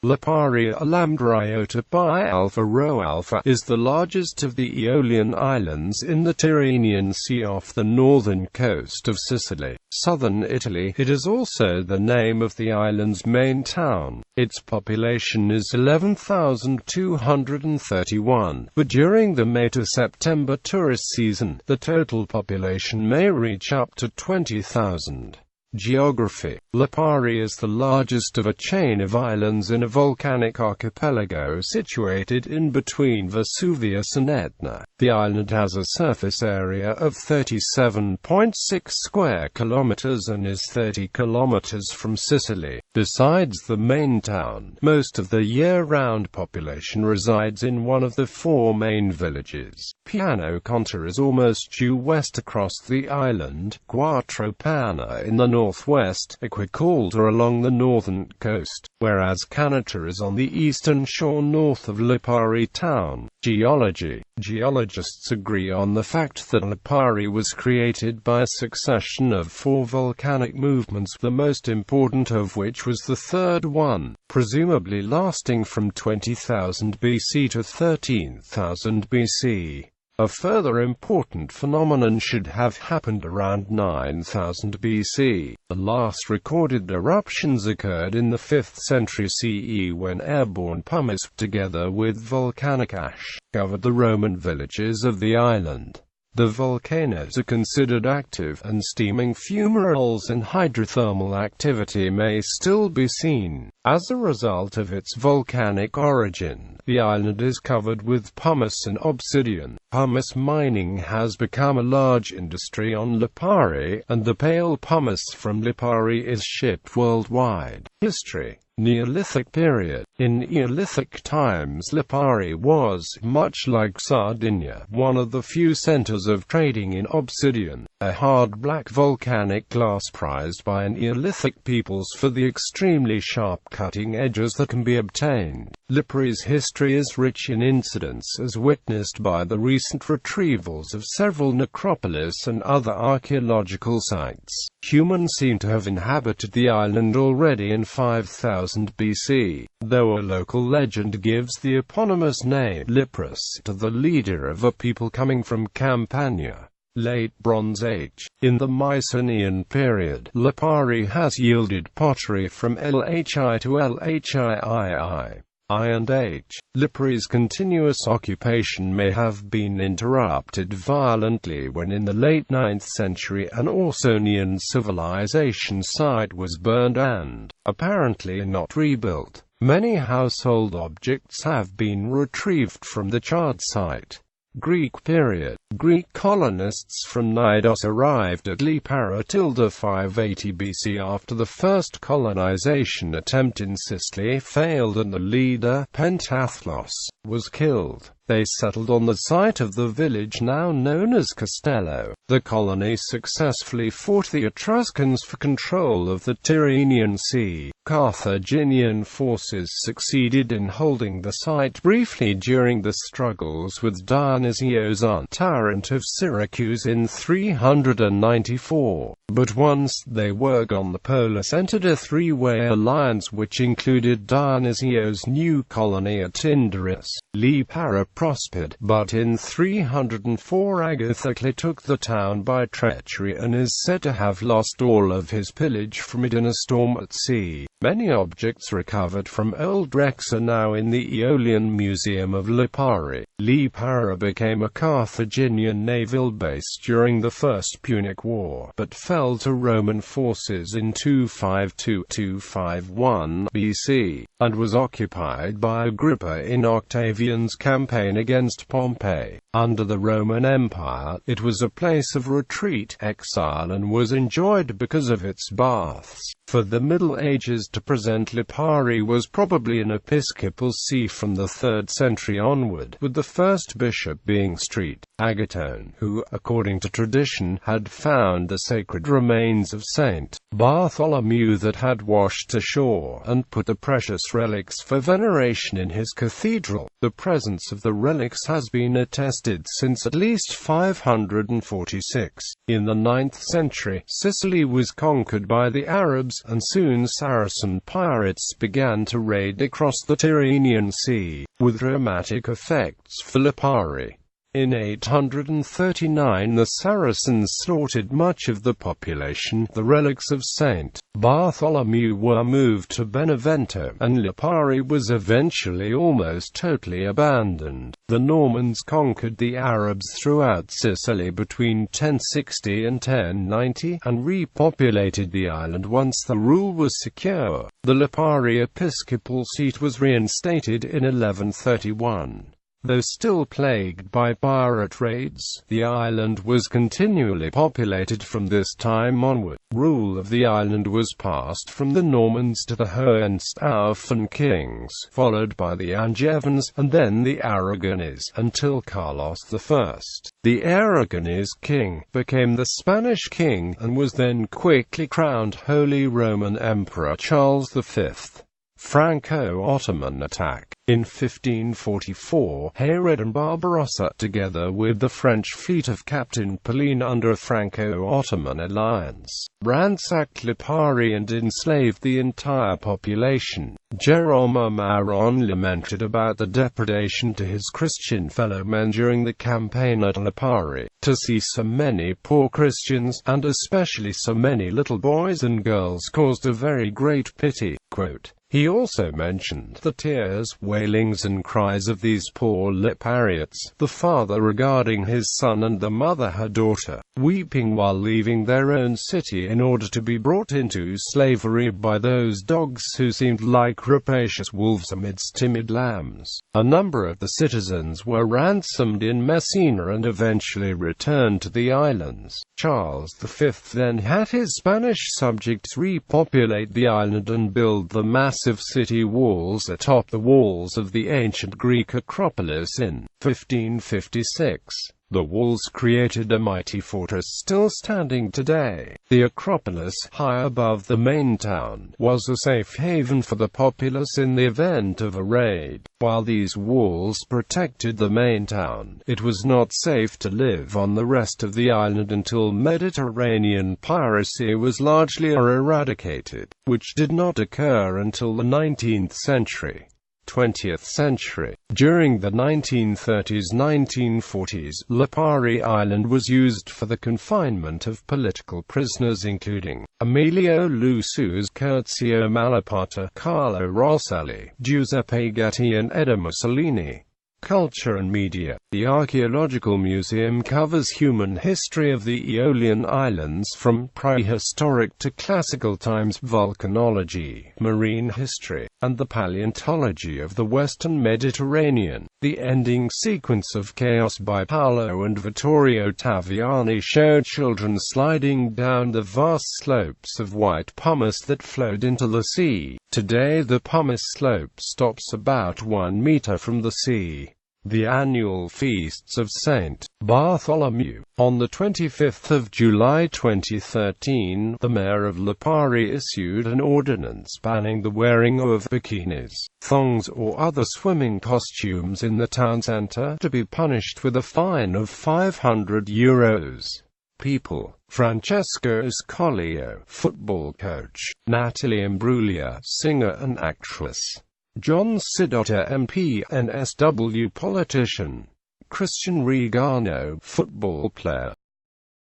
Lipari lambda iota pi alpha rho alpha is the largest of the Aeolian Islands in the Tyrrhenian Sea off the northern coast of Sicily, southern Italy. It is also the name of the island's main town. Its population is 11,231, but during the May to September tourist season, the total population may reach up to 20,000. Geography. Lipari is the largest of a chain of islands in a volcanic archipelago situated in between Vesuvius and Etna. The island has a surface area of 37.6 square kilometers and is 30 kilometers from Sicily. Besides the main town, most of the year-round population resides in one of the four main villages. Piano Conta is almost due west across the island, Quattro Pana in the northwest, Equicolta along the northern coast, whereas Canata is on the eastern shore north of Lipari town. Geology. Geologists agree on the fact that Lipari was created by a succession of four volcanic movements, the most important of which was the third one, presumably lasting from 20,000 BC to 13,000 BC. A further important phenomenon should have happened around 9000 BC. The last recorded eruptions occurred in the 5th century CE when airborne pumice, together with volcanic ash, covered the Roman villages of the island. The volcanoes are considered active, and steaming fumaroles and hydrothermal activity may still be seen. As a result of its volcanic origin, the island is covered with pumice and obsidian. Pumice mining has become a large industry on Lipari, and the pale pumice from Lipari is shipped worldwide. History. Neolithic period. In Neolithic times, Lipari was, much like Sardinia, one of the few centers of trading in obsidian, a hard black volcanic glass prized by Neolithic peoples for the extremely sharp cutting edges that can be obtained. Lipari's history is rich in incidents as witnessed by the recent retrievals of several necropolis and other archaeological sites. Humans seem to have inhabited the island already in 5000 BC, though a local legend gives the eponymous name Lipris to the leader of a people coming from Campania. Late Bronze Age. In the Mycenaean period, Lipari has yielded pottery from LHI to LHIII. I and H. Lipari's continuous occupation may have been interrupted violently when in the late 9th century an Ausonian civilization site was burned and, apparently not rebuilt. Many household objects have been retrieved from the charred site. Greek period. Greek colonists from Knidos arrived at Lipara 580 BC after the first colonization attempt in Sicily failed and the leader, Pentathlos, was killed. They settled on the site of the village now known as Castello. The colony successfully fought the Etruscans for control of the Tyrrhenian Sea. Carthaginian forces succeeded in holding the site briefly during the struggles with Dionysios on tyrant of Syracuse in 394, but once they were gone the polis entered a three-way alliance which included Dionysios' new colony at Tyndaris. Lipara prospered, but in 304 Agathocles took the town by treachery and is said to have lost all of his pillage from it in a storm at sea. Many objects recovered from old wrecks are now in the Aeolian Museum of Lipari. Lipara became a Carthaginian naval base during the First Punic War, but fell to Roman forces in 252–251 BC, and was occupied by Agrippa in Octavian's campaign against Pompey. Under the Roman Empire, it was a place of retreat, exile and was enjoyed because of its baths. For the Middle Ages to present, Lipari was probably an episcopal see from the 3rd century onward, with the first bishop being St. Agathon, who, according to tradition, had found the sacred remains of St. Bartholomew that had washed ashore, and put the precious relics for veneration in his cathedral. The presence of the relics has been attested existed since at least 546. In the 9th century, Sicily was conquered by the Arabs, and soon Saracen pirates began to raid across the Tyrrhenian Sea, with dramatic effects for Lipari. In 839 the Saracens slaughtered much of the population. The relics of Saint Bartholomew were moved to Benevento, and Lipari was eventually almost totally abandoned. The Normans conquered the Arabs throughout Sicily between 1060 and 1090, and repopulated the island once the rule was secure. The Lipari episcopal seat was reinstated in 1131. Though still plagued by pirate raids, the island was continually populated from this time onward. Rule of the island was passed from the Normans to the Hohenstaufen kings, followed by the Angevins, and then the Aragonese, until Carlos I, the Aragonese king, became the Spanish king, and was then quickly crowned Holy Roman Emperor Charles V. Franco-Ottoman attack. In 1544, Herod and Barbarossa, together with the French fleet of Captain Pauline under a Franco-Ottoman alliance, ransacked Lipari and enslaved the entire population. Jerome Maron lamented about the depredation to his Christian fellow men during the campaign at Lipari. To see so many poor Christians, and especially so many little boys and girls, caused a very great pity. Quote, he also mentioned the tears, wailings and cries of these poor Liparians, the father regarding his son and the mother her daughter, weeping while leaving their own city in order to be brought into slavery by those dogs who seemed like rapacious wolves amidst timid lambs. A number of the citizens were ransomed in Messina and eventually returned to the islands. Charles V then had his Spanish subjects repopulate the island and build the massive city walls atop the walls of the ancient Greek Acropolis in 1556. The walls created a mighty fortress still standing today. The Acropolis, high above the main town, was a safe haven for the populace in the event of a raid. While these walls protected the main town, it was not safe to live on the rest of the island until Mediterranean piracy was largely eradicated, which did not occur until the 19th century. 20th century. During the 1930s–1940s, Lipari Island was used for the confinement of political prisoners including Emilio Lussu's Curzio Malaparte, Carlo Rosselli, Giuseppe Gatti and Edo Mussolini. Culture and media. The Archaeological Museum covers human history of the Aeolian Islands from prehistoric to classical times, volcanology, marine history, and the paleontology of the Western Mediterranean. The ending sequence of Chaos by Paolo and Vittorio Taviani showed children sliding down the vast slopes of white pumice that flowed into the sea. Today the pumice slope stops about 1 meter from the sea. The annual feasts of Saint Bartholomew. On the 25th of July 2013, the mayor of Lipari issued an ordinance banning the wearing of bikinis, thongs or other swimming costumes in the town centre, to be punished with a fine of €500. People: Francesco Scoglio, football coach; Natalie Imbruglia, singer and actress; John Sidotta MP, NSW politician; Christian Regano, football player.